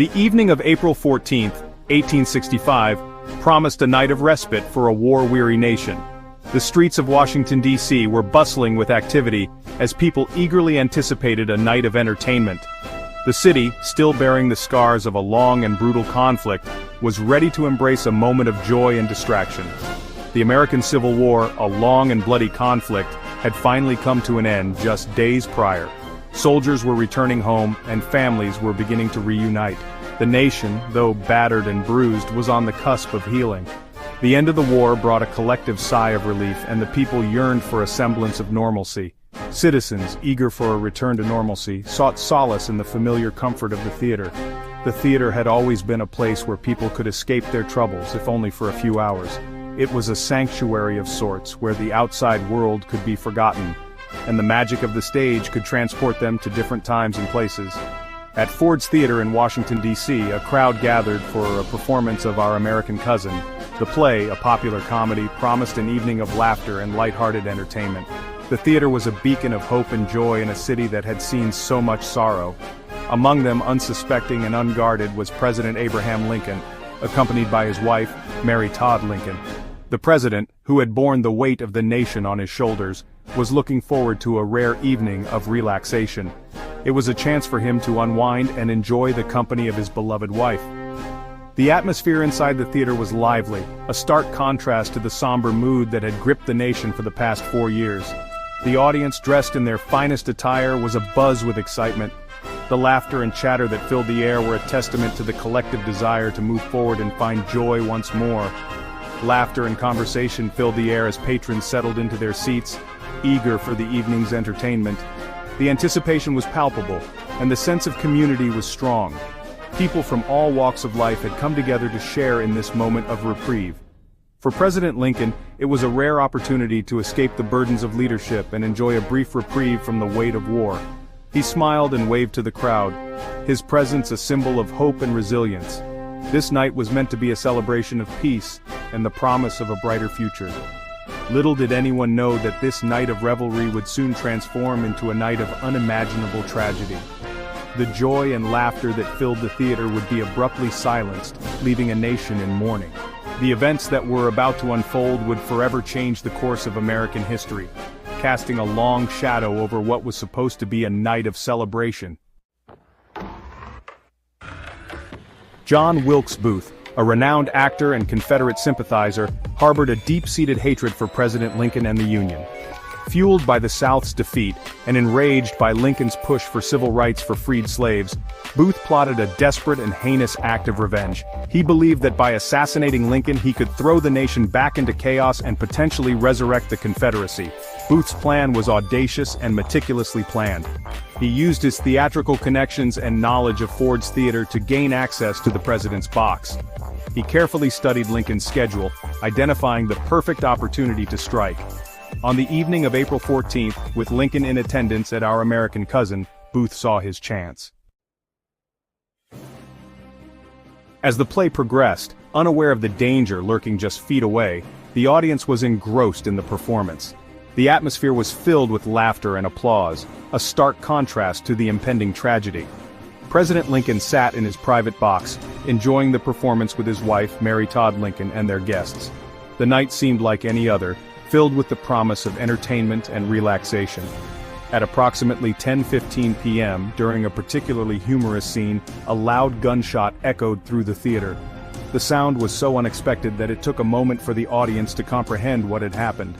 The evening of April 14, 1865, promised a night of respite for a war-weary nation. The streets of Washington, D.C. were bustling with activity as people eagerly anticipated a night of entertainment. The city, still bearing the scars of a long and brutal conflict, was ready to embrace a moment of joy and distraction. The American Civil War, a long and bloody conflict, had finally come to an end just days prior. Soldiers were returning home, and families were beginning to reunite. The nation, though battered and bruised, was on the cusp of healing. The end of the war brought a collective sigh of relief, and the people yearned for a semblance of normalcy. Citizens, eager for a return to normalcy, sought solace in the familiar comfort of the theater. The theater had always been a place where people could escape their troubles, if only for a few hours. It was a sanctuary of sorts, where the outside world could be forgotten, and the magic of the stage could transport them to different times and places. At Ford's Theater in Washington, D.C., a crowd gathered for a performance of Our American Cousin. The play, a popular comedy, promised an evening of laughter and lighthearted entertainment. The theater was a beacon of hope and joy in a city that had seen so much sorrow. Among them, unsuspecting and unguarded, was President Abraham Lincoln, accompanied by his wife, Mary Todd Lincoln. The president, who had borne the weight of the nation on his shoulders, was looking forward to a rare evening of relaxation. It was a chance for him to unwind and enjoy the company of his beloved wife. The atmosphere inside the theater was lively, a stark contrast to the somber mood that had gripped the nation for the past 4 years. The audience, dressed in their finest attire, was abuzz with excitement. The laughter and chatter that filled the air were a testament to the collective desire to move forward and find joy once more. Laughter and conversation filled the air as patrons settled into their seats, eager for the evening's entertainment. The anticipation was palpable, and the sense of community was strong. People from all walks of life had come together to share in this moment of reprieve. For President Lincoln, it was a rare opportunity to escape the burdens of leadership and enjoy a brief reprieve from the weight of war. He smiled and waved to the crowd, his presence a symbol of hope and resilience. This night was meant to be a celebration of peace and the promise of a brighter future. Little did anyone know that this night of revelry would soon transform into a night of unimaginable tragedy. The joy and laughter that filled the theater would be abruptly silenced, leaving a nation in mourning. The events that were about to unfold would forever change the course of American history, casting a long shadow over what was supposed to be a night of celebration. John Wilkes Booth, a renowned actor and Confederate sympathizer, harbored a deep-seated hatred for President Lincoln and the Union. Fueled by the South's defeat, and enraged by Lincoln's push for civil rights for freed slaves, Booth plotted a desperate and heinous act of revenge. He believed that by assassinating Lincoln he could throw the nation back into chaos and potentially resurrect the Confederacy. Booth's plan was audacious and meticulously planned. He used his theatrical connections and knowledge of Ford's Theater to gain access to the president's box. He carefully studied Lincoln's schedule, identifying the perfect opportunity to strike. On the evening of April 14th, with Lincoln in attendance at Our American Cousin, Booth saw his chance. As the play progressed, unaware of the danger lurking just feet away, the audience was engrossed in the performance. The atmosphere was filled with laughter and applause, a stark contrast to the impending tragedy. President Lincoln sat in his private box, enjoying the performance with his wife, Mary Todd Lincoln, and their guests. The night seemed like any other, filled with the promise of entertainment and relaxation. At approximately 10:15 p.m., during a particularly humorous scene, a loud gunshot echoed through the theater. The sound was so unexpected that it took a moment for the audience to comprehend what had happened.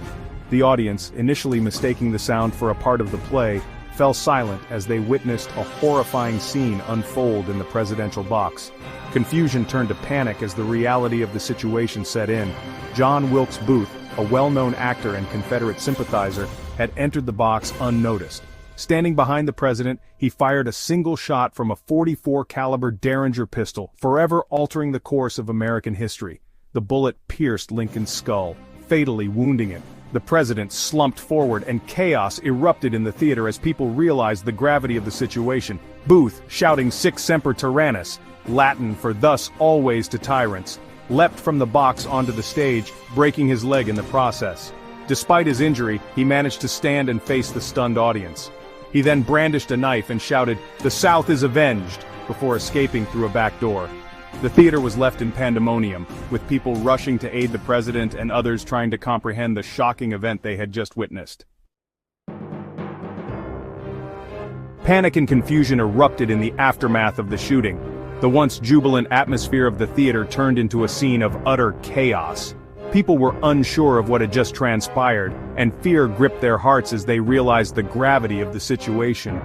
The audience, initially mistaking the sound for a part of the play, fell silent as they witnessed a horrifying scene unfold in the presidential box. Confusion turned to panic as the reality of the situation set in. John Wilkes Booth, a well-known actor and Confederate sympathizer, had entered the box unnoticed. Standing behind the president, he fired a single shot from a .44 caliber Derringer pistol, forever altering the course of American history. The bullet pierced Lincoln's skull, fatally wounding him. The president slumped forward and chaos erupted in the theater as people realized the gravity of the situation. Booth, shouting "Sic Semper Tyrannis," Latin for "thus always to tyrants," leapt from the box onto the stage, breaking his leg in the process. Despite his injury, he managed to stand and face the stunned audience. He then brandished a knife and shouted, "The South is avenged," before escaping through a back door. The theater was left in pandemonium, with people rushing to aid the president and others trying to comprehend the shocking event they had just witnessed. Panic and confusion erupted in the aftermath of the shooting. The once jubilant atmosphere of the theater turned into a scene of utter chaos. People were unsure of what had just transpired, and fear gripped their hearts as they realized the gravity of the situation.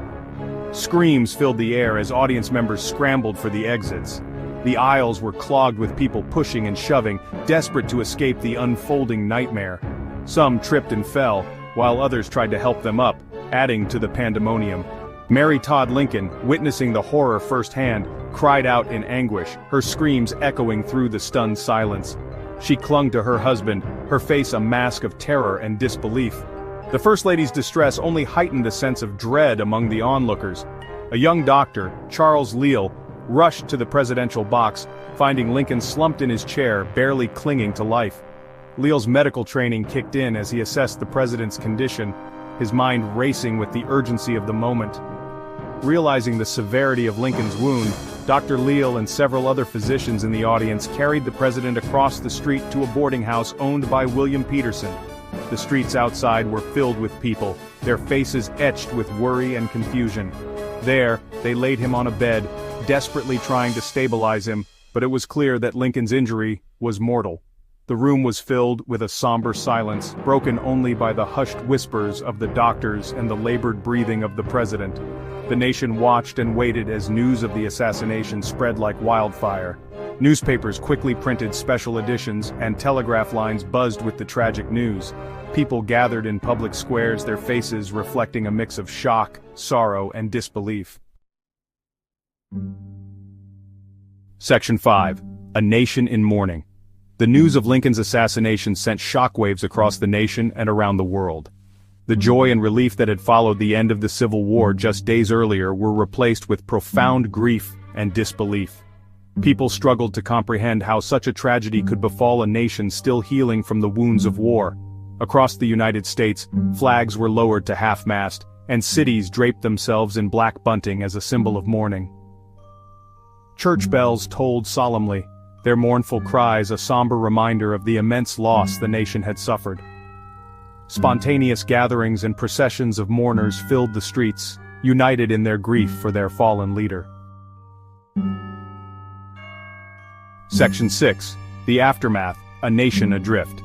Screams filled the air as audience members scrambled for the exits. The aisles were clogged with people pushing and shoving, desperate to escape the unfolding nightmare. Some tripped and fell, while others tried to help them up, adding to the pandemonium. Mary Todd Lincoln, witnessing the horror firsthand, cried out in anguish, her screams echoing through the stunned silence. She clung to her husband, her face a mask of terror and disbelief. The First Lady's distress only heightened the sense of dread among the onlookers. A young doctor, Charles Leal, rushed to the presidential box, finding Lincoln slumped in his chair, barely clinging to life. Leal's medical training kicked in as he assessed the president's condition, his mind racing with the urgency of the moment. Realizing the severity of Lincoln's wound, Dr. Leal and several other physicians in the audience carried the president across the street to a boarding house owned by William Peterson. The streets outside were filled with people, their faces etched with worry and confusion. There, they laid him on a bed, desperately trying to stabilize him, but it was clear that Lincoln's injury was mortal. The room was filled with a somber silence, broken only by the hushed whispers of the doctors and the labored breathing of the president. The nation watched and waited as news of the assassination spread like wildfire. Newspapers quickly printed special editions, and telegraph lines buzzed with the tragic news. People gathered in public squares, their faces reflecting a mix of shock, sorrow, and disbelief. Section 5. A Nation in Mourning. The news of Lincoln's assassination sent shockwaves across the nation and around the world. The joy and relief that had followed the end of the Civil War just days earlier were replaced with profound grief and disbelief. People struggled to comprehend how such a tragedy could befall a nation still healing from the wounds of war. Across the United States, flags were lowered to half-mast, and cities draped themselves in black bunting as a symbol of mourning. Church bells tolled solemnly, their mournful cries a somber reminder of the immense loss the nation had suffered. Spontaneous gatherings and processions of mourners filled the streets, united in their grief for their fallen leader. Section 6. The Aftermath, A Nation Adrift.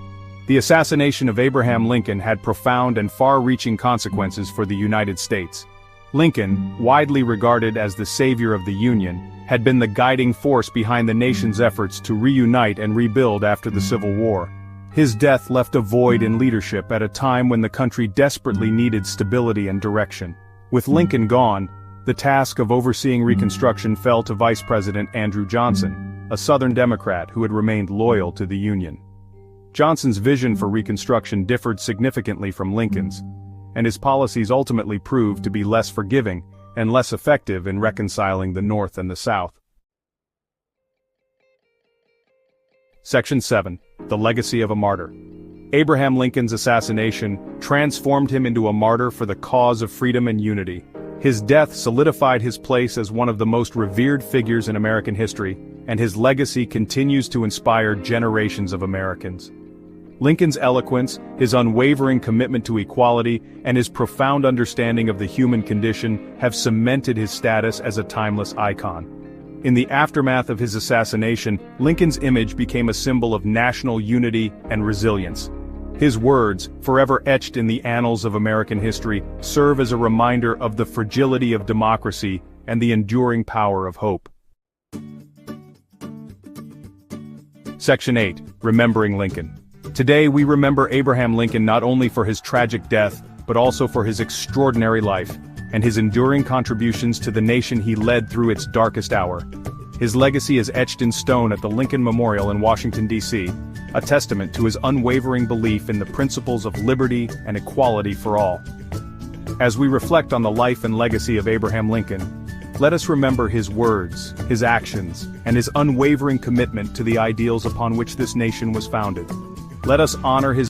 The assassination of Abraham Lincoln had profound and far-reaching consequences for the United States. Lincoln, widely regarded as the savior of the Union, had been the guiding force behind the nation's efforts to reunite and rebuild after the Civil War. His death left a void in leadership at a time when the country desperately needed stability and direction. With Lincoln gone, the task of overseeing Reconstruction fell to Vice President Andrew Johnson, a Southern Democrat who had remained loyal to the Union. Johnson's vision for Reconstruction differed significantly from Lincoln's, and his policies ultimately proved to be less forgiving and less effective in reconciling the North and the South. Section 7. The Legacy of a Martyr. Abraham Lincoln's assassination transformed him into a martyr for the cause of freedom and unity. His death solidified his place as one of the most revered figures in American history, and his legacy continues to inspire generations of Americans. Lincoln's eloquence, his unwavering commitment to equality, and his profound understanding of the human condition have cemented his status as a timeless icon. In the aftermath of his assassination, Lincoln's image became a symbol of national unity and resilience. His words, forever etched in the annals of American history, serve as a reminder of the fragility of democracy and the enduring power of hope. Section 8. Remembering Lincoln. Today we remember Abraham Lincoln not only for his tragic death, but also for his extraordinary life, and his enduring contributions to the nation he led through its darkest hour. His legacy is etched in stone at the Lincoln Memorial in Washington, D.C., a testament to his unwavering belief in the principles of liberty and equality for all. As we reflect on the life and legacy of Abraham Lincoln, let us remember his words, his actions, and his unwavering commitment to the ideals upon which this nation was founded. Let us honor his